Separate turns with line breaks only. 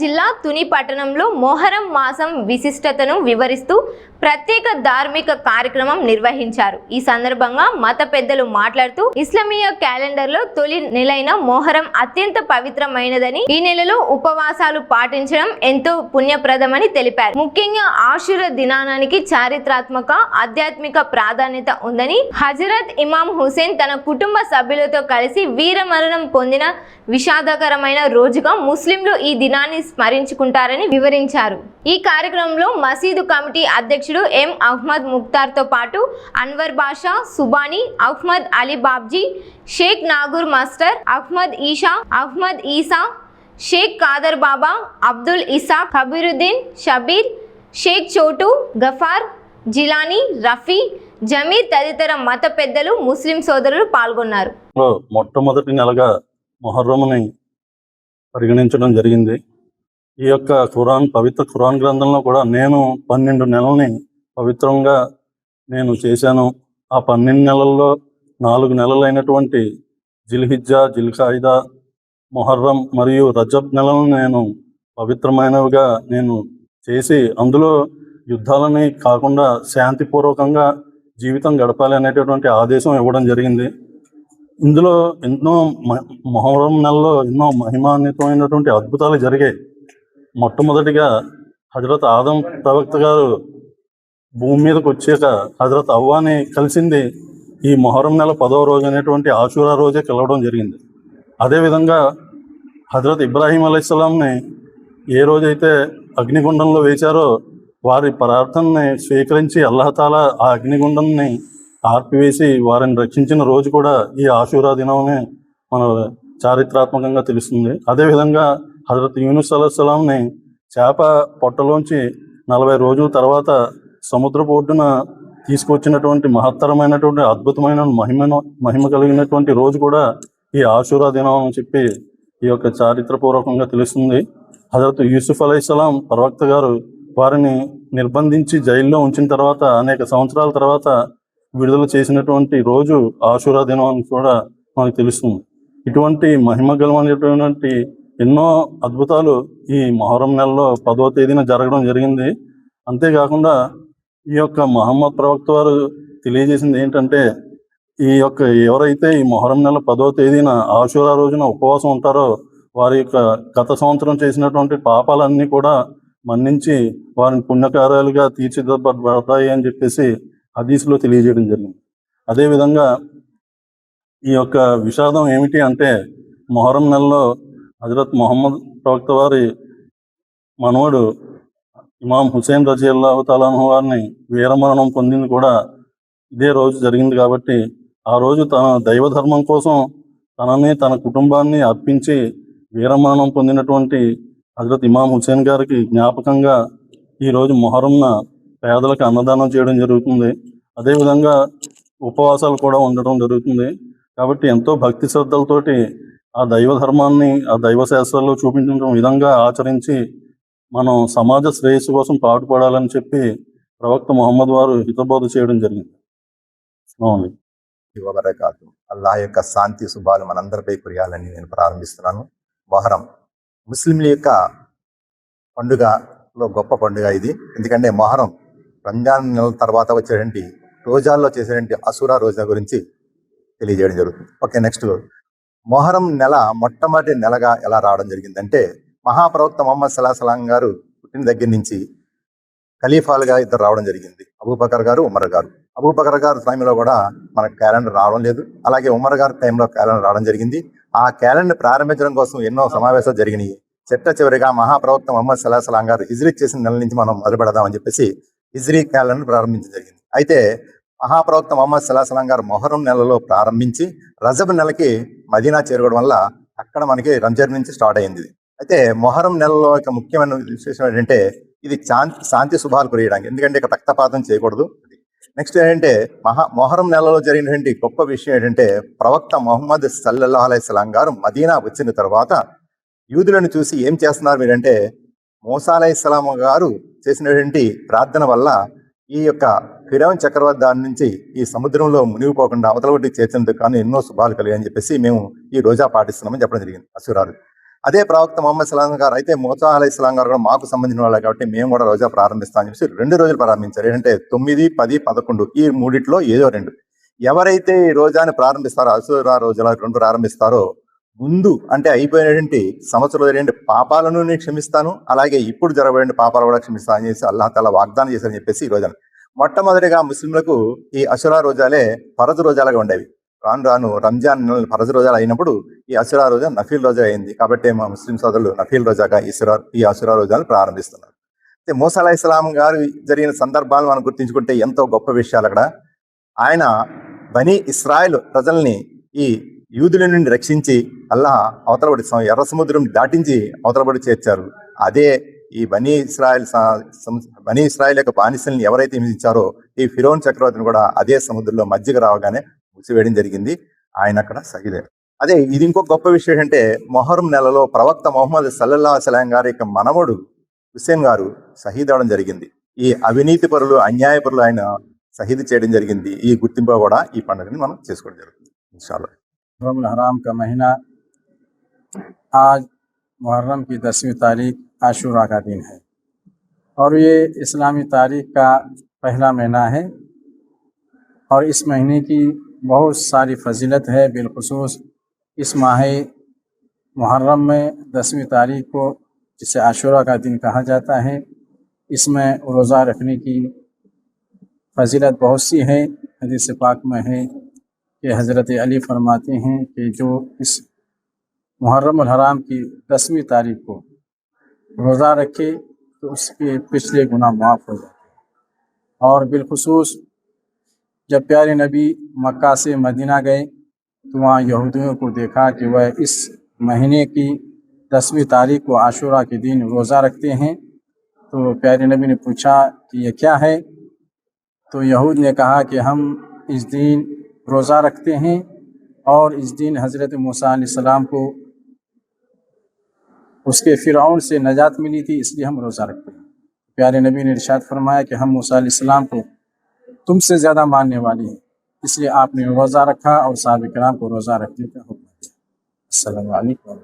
జిల్లా తుని పట్టణంలో మొహరం మాసం విశిష్టతను వివరిస్తూ ప్రత్యేక ధార్మిక కార్యక్రమం నిర్వహించారు. ఈ సందర్భంగా మత పెద్దలు మాట్లాడుతూ ఇస్లామీయ క్యాలెండర్లో తొలి నెలైన మొహరం అత్యంత పవిత్రమైనదని, ఈ నెలలో ఉపవాసాలు పాటించడం ఎంతో పుణ్యప్రదమని తెలిపారు. ముఖ్యంగా ఆషుర దినానికి చారిత్రాత్మక ఆధ్యాత్మిక ప్రాధాన్యత ఉందని, హజరత్ ఇమాం హుసేన్ తన కుటుంబ సభ్యులతో కలిసి వీరమరణం పొందిన విషాదకరమైన రోజుగా ముస్లింలు ఈ దినాన్ని స్మరించుకుంటారని వివరించారు. ఈ కార్యక్రమంలో మసీదు కమిటీ అధ్యక్షుడు ఎం అహ్మద్ ముక్తార్ తో పాటు అన్వర్ బాషా, సుబానీ, అహ్మద్ అలీ బాబ్జీ, షేక్ నాగూర్ మాస్టర్, అహ్మద్ ఈసా, షేక్ కాదర్ బాబా, అబ్దుల్ ఇసాక్, కబీరుద్దీన్, షబీర్, షేక్ చోటు, గఫార్, జిలానీ, రఫీ, జమీర్ తదితర మత పెద్దలు, ముస్లిం సోదరులు పాల్గొన్నారు.
మొట్టమొదటి నెలగా మొహర్రంని పరిగణించడం జరిగింది. ఈ యొక్క పవిత్ర ఖురాన్ గ్రంథంలో కూడా నేను 12 నెలల్ని పవిత్రంగా నేను చేశాను. ఆ 12 నెలల్లో 4 నెలలైనటువంటి జిల్హిజ్జా, జిల్ఖాయిదా, మొహర్రం మరియు రజబ్ నెలను నేను పవిత్రమైనవిగా నేను చేసి, అందులో యుద్ధాలని కాకుండా శాంతిపూర్వకంగా జీవితం గడపాలి అనేటటువంటి ఆదేశం ఇవ్వడం జరిగింది. ఇందులో ఎన్నో మొహర్రం నెలలో ఎన్నో మహిమాన్వితమైనటువంటి అద్భుతాలు జరిగాయి. మొట్టమొదటిగా హజరత్ ఆదం ప్రవక్త గారు భూమి మీదకి వచ్చాక హజరత్ అవ్వాని కలిసింది ఈ మొహర్రం నెల 10వ రోజు అనేటువంటి ఆషూరా రోజే కలవడం జరిగింది. అదేవిధంగా హజరత్ ఇబ్రాహీం అలైహిస్సలాంని ఏ రోజైతే అగ్నిగుండంలో వేశారో వారి ప్రార్థనని స్వీకరించి అల్లాహతాలా ఆ అగ్నిగుండాన్ని ఆర్పివేసి వారిని రక్షించిన రోజు కూడా ఈ ఆషూరా దినమే మన చారిత్రాత్మకంగా తెలుస్తుంది. అదేవిధంగా హజరత్ యూనుస్ అలైహిస్సలాంని చేప పొట్టలోంచి 40 రోజుల తర్వాత సముద్రపు ఒడ్డున తీసుకొచ్చినటువంటి మహత్తరమైనటువంటి అద్భుతమైన మహిమ కలిగినటువంటి రోజు కూడా ఈ ఆషూరా దినం అని చెప్పి ఈ యొక్క చారిత్రపూర్వకంగా తెలుస్తుంది. హజరత్ యూసుఫ్ అలైహిస్సలాం ప్రవక్త గారు వారిని నిర్బంధించి జైల్లో ఉంచిన తర్వాత అనేక సంవత్సరాల తర్వాత విడుదల చేసినటువంటి రోజు ఆషూరా దినం అని కూడా మనకు తెలుస్తుంది. ఇటువంటి మహిమగలమైనటువంటి ఎన్నో అద్భుతాలు ఈ మొహర్రం నెలలో 10వ తేదీన జరగడం జరిగింది. అంతేకాకుండా ఈ యొక్క మహమ్మద్ ప్రవక్త వారు తెలియజేసింది ఏంటంటే, ఈ యొక్క ఎవరైతే ఈ మొహర్రం నెల 10వ తేదీన ఆషూరా రోజున ఉపవాసం ఉంటారో వారి యొక్క గత సంవత్సరం చేసినటువంటి పాపాలన్నీ కూడా మన్నించి వారిని పుణ్యకార్యాలుగా తీర్చిదిద్దబడతాయి అని చెప్పేసి హదీస్లో తెలియజేయడం జరిగింది. అదేవిధంగా ఈ యొక్క విషాదం ఏమిటి అంటే, మొహర్రం నెలలో హజరత్ మొహమ్మద్ ప్రవక్త వారి మనవడు ఇమాం హుసేన్ రజియల్లాహు తాలా అన్హు వారిని వీరమరణం పొందింది కూడా ఇదే రోజు జరిగింది. కాబట్టి ఆ రోజు తన దైవధర్మం కోసం తనని తన కుటుంబాన్ని అర్పించి వీరమరణం పొందినటువంటి హజరత్ ఇమాం హుసేన్ గారికి జ్ఞాపకంగా ఈరోజు మొహర్రంన పేదలకు అన్నదానం చేయడం జరుగుతుంది. అదేవిధంగా ఉపవాసాలు కూడా ఉండడం జరుగుతుంది. కాబట్టి ఎంతో భక్తి శ్రద్ధలతోటి ఆ దైవ ధర్మాన్ని, ఆ దైవ శాస్త్రాల్లో చూపించడం విధంగా ఆచరించి మనం సమాజ శ్రేయస్సు కోసం పాటుపడాలని చెప్పి ప్రవక్త మొహమ్మద్ వారు హితబోధ చేయడం జరిగింది.
అల్లాహ్ యొక్క శాంతి శుభాలు మనందరిపై కురియాలని నేను ప్రారంభిస్తున్నాను. మొహరం ముస్లింల యొక్క పండుగలో గొప్ప పండుగ ఇది. ఎందుకంటే మొహరం రంజాన్ నెల తర్వాత వచ్చేటువంటి రోజాల్లో చేసేటువంటి అసూరా రోజా గురించి తెలియజేయడం జరుగుతుంది. ఓకే, నెక్స్ట్ మొహరం నెల మొట్టమొదటి నెలగా ఎలా రావడం జరిగిందంటే, మహాప్రవక్త మొహమ్మద్ సల్లాహం గారు పుట్టిన దగ్గర నుంచి ఖలీఫాలుగా ఇద్దరు రావడం జరిగింది, అబూబకర్ గారు, ఉమర్ గారు. అబూబకర్ గారు టైంలో కూడా మనకు క్యాలెండర్ రావడం లేదు. అలాగే ఉమర్ గారి టైంలో క్యాలెండర్ రావడం జరిగింది. ఆ క్యాలెండర్ ప్రారంభించడం కోసం ఎన్నో సమావేశాలు జరిగినాయి. చివరిగా మహాప్రవక్త మొహమ్మద్ సల్లాహం గారు హిజ్రీ చేసిన నెల నుంచి మనం మొదలు పెడదామని చెప్పేసి హిజ్రీ క్యాలెండర్ ప్రారంభించడం జరిగింది. అయితే మహాప్రవక్త మొహమ్మద్ సల్లాహం గారు మొహరం నెలలో ప్రారంభించి రజబ్ నెలకి మదీనా చేరుకోవడం వల్ల అక్కడ మనకి రంజాన్ నుంచి స్టార్ట్ అయింది. అయితే మొహరం నెలలో ఒక ముఖ్యమైన విశేషం ఏంటంటే, ఇది శాంతి శుభాలు కురియడానికి, ఎందుకంటే ఇక్కడ రక్తపాతం చేయకూడదు. నెక్స్ట్ ఏంటంటే, మొహరం నెలలో జరిగినటువంటి గొప్ప విషయం ఏంటంటే, ప్రవక్త మొహమ్మద్ సల్లల్లాహు అలైహి వసల్లం గారు మదీనా వచ్చిన తర్వాత యూదులను చూసి ఏం చేస్తున్నారు మీరంటే, మూసా అలైహిస్సలాం గారు చేసినటువంటి ప్రార్థన వల్ల ఈ యొక్క ఫిరౌన్ చక్రవర్తి దాని నుంచి ఈ సముద్రంలో మునిగిపోకుండా అవతల ఒడ్డుకి చేర్చేందుకు కానీ ఎన్నో శుభాలు కలిగాయని చెప్పేసి మేము ఈ రోజా పాటిస్తున్నామని చెప్పడం జరిగింది. అసురాలు అదే ప్రవక్త మొహమ్మద్ సలాం గారు అయితే మూసా అలైహిస్సలాం గారు కూడా మాకు సంబంధించిన వాళ్ళే కాబట్టి మేము కూడా రోజా ప్రారంభిస్తామని చెప్పి 2 రోజులు ప్రారంభించారు. ఏంటంటే 9, 10, 11 ఈ మూడిట్లో ఏదో 2. ఎవరైతే ఈ రోజాని ప్రారంభిస్తారో అసూరా రోజుల 2 ప్రారంభిస్తారో ముందు అంటే అయిపోయినటువంటి సంవత్సరం పాపాలను నేను క్షమిస్తాను, అలాగే ఇప్పుడు జరగబడిన పాపాలు కూడా క్షమిస్తాను అని చెప్పి అల్లాహ్ తాలా వాగ్దానం చేశారని చెప్పేసి ఈ రోజాను మొట్టమొదటిగా ముస్లింలకు ఈ అషురా రోజాలే ఫరజు రోజాలుగా ఉండేవి. రాను రాను రంజాన్ ఫరజు రోజాలు అయినప్పుడు ఈ అషురా రోజా నఫీల్ రోజా అయింది. కాబట్టి మా ముస్లిం సోదరులు నఫీల్ రోజాగా ఈ అషురా రోజాలు ప్రారంభిస్తున్నారు. అయితే మూసా అలైహిస్సలాం గారు జరిగిన సందర్భాలు మనం గుర్తించుకుంటే ఎంతో గొప్ప విషయాలు అక్కడ. ఆయన బనీ ఇస్రాయేల్ ప్రజల్ని ఈ యూదుల నుండి రక్షించి అల్లాహ్ అవతలబడి ఎర్ర సముద్రం దాటించి అవతలబడి చేర్చారు. అదే ఈ బనీ ఇస్రాయేల్ యొక్క బానిసల్ని ఎవరైతే హింసించారో ఈ ఫిరోన్ చక్రవర్తిని కూడా అదే సముద్రంలో మధ్యకు రావగానే మూసివేయడం జరిగింది. ఆయన అక్కడ సహిదే. అదే ఇది ఇంకొక గొప్ప విషయం ఏంటంటే మొహరం నెలలో ప్రవక్త మొహమ్మద్ సల్లల్లాహు అలైహి వసల్లం గారి యొక్క మనవడు హుస్సేన్ గారు షహీద్ అవడం జరిగింది. ఈ అవినీతి పరులు అన్యాయపరులు ఆయన షహీద్ చేయడం జరిగింది. ఈ గుర్తింపు కూడా ఈ పండుగని మనం చేసుకోవడం జరుగుతుంది ఇన్షాల్లాహ్.
मुहर्रम हराम का महीना आज मुहर्रम की 10वीं तारीख आशूरा का दिन है और ये इस्लामी तारीख का पहला महीना है और इस महीने की बहुत सारी फजीलत है। बिलखुसूस इस माह मुहर्रम में 10वीं तारीख को जिसे आशूरा का दिन कहा जाता है, इसमें रोज़ा रखने की फजीलत बहुत सी है। हदीस पाक में है कि हज़रत अली फरमाते हैं कि जो इस मुहर्रम हराम की 10वीं तारीख को रोज़ा रखे तो उसके पिछले गुनाह माफ़ हो जाते हैं। और बिलखुसूस जब प्यारे नबी मक्का से मदीना गए तो वहाँ यहूदियों को देखा कि वह इस महीने की 10वीं तारीख को आशूरा के दिन रोज़ा रखते हैं। तो प्यारे नबी ने पूछा कि ये क्या है, तो यहूद ने कहा कि हम इस दिन रोज़ा रखते हैं और इस दिन हज़रत मूसा अलैहिस्सलाम को उसके फ़िरऔन से नजात मिली थी, इसलिए हम रोज़ा रखते हैं। प्यारे नबी ने इरशाद फरमाया कि हम मूसा अलैहिस्सलाम को तुमसे ज़्यादा मानने वाले हैं, इसलिए आपने रोज़ा रखा और सहाबा किराम को रोज़ा रखने का हुक्म दिया। अस्सलामु अलैकुम।